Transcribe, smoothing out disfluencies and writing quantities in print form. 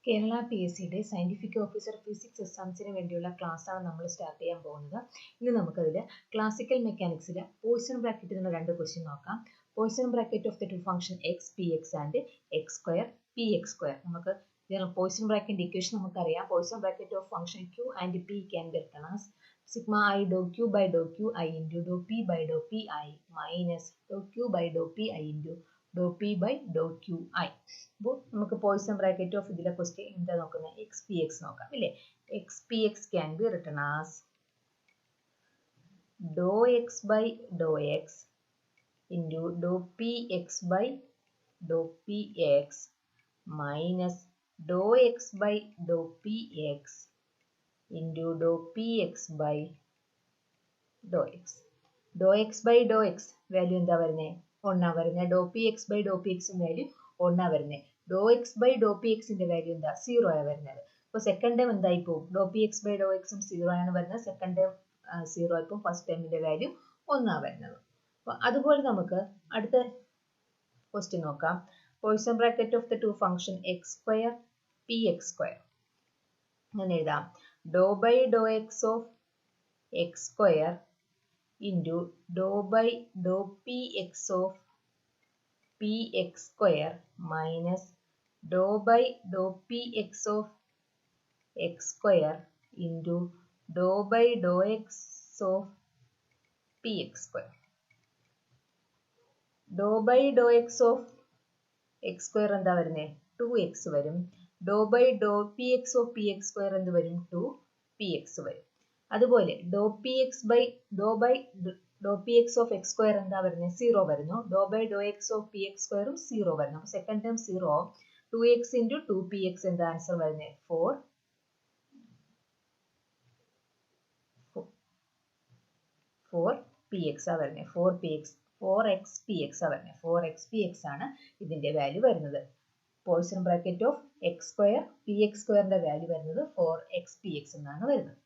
Kerala PSCയുടെ scientific officer physics എക്സാംസിന് വേണ്ടിയുള്ള ക്ലാസ്സാണ് നമ്മൾ സ്റ്റാർട്ട് ചെയ്യാൻ പോകുന്നത്. ഇനി നമുക്കതിൽ ക്ലാസിക്കൽ മെക്കാനിക്സിൽ പോയിസൺ ബ്രാക്കറ്റിൽ നിന്ന് രണ്ട് ക്വസ്റ്റ്യൻ നോക്കാം. Poisson bracket of the two function x P x and x square P X square. നമുക്ക് പോയിസൺ ബ്രാക്കറ്റിന്റെ ഇക്വേഷൻ നമുക്കറിയാം. Poisson bracket of function q and p can be written as sigma i doh q by doh q i into Dr p by Dr p i minus doh q by Dr p i into Dr p by doh q i. അപ്പോൾ നമുക്ക് Poisson bracket of ഇതിലെ question എന്താ നോക്കുന്നത്? X P X നോക്കാം ഇല്ലേ? X P X can be written as do X by do X into Dr P X by Dr P X minus do X by Dr P X into Dr P X by do X. Do X by do X value എന്താ വരുന്നത്? ഒന്നാ വരുന്നത്. Do P X by Dr P എക്സിന്റെ value ഒന്നാ വരുന്നത്. Do X by Dr P എക്സിന്റെ value എന്താ? 0 ആണ് വരുന്നത്. അപ്പോൾ സെക്കൻഡ് ടൈം എന്തായി പോകും? Do P X by do എക്സും 0 ആണ് വരുന്നത്. സെക്കൻഡ് ടൈം 0 ആയിപ്പോൾ ഫസ്റ്റ് ടൈമിന്റെ വാല്യൂ ഒന്നാ വരുന്നത്. അപ്പോൾ അതുപോലെ നമുക്ക് അടുത്ത ക്വസ്റ്റ്യൻ നോക്കാം. Poisson bracket of the two function X square P X square. അങ്ങനെ എഴുതാം. Do by do X of X square into do by Dr P X of P X square minus do by Dr P X of X square into do by do X of P X square. Do by do X of X square എന്താ വരുന്നത്? 2x വരും. Do by Dr P X of P X square എന്ത് വരും? 2px വരും. അതുപോലെ do P X by Dr P X of X square എന്താ വരുന്നത്? 0 വരുന്നു. Do by do X of P X സ്ക്വയറും 0 വരുന്നു. അപ്പോൾ second time 0. 2x into 2px എന്താ ആൻസർ വരുന്നത്? 4px ആ വരുന്നത്. 4xpx ആ വരുന്നത്. 4xpx ആണ് ഇതിന്റെ വാല്യൂ വരുന്നത്. Poisson bracket of X square P x സ്ക്വയറിന്റെ വാല്യൂ വരുന്നത് 4xpx എന്നാണ് വരുന്നത്.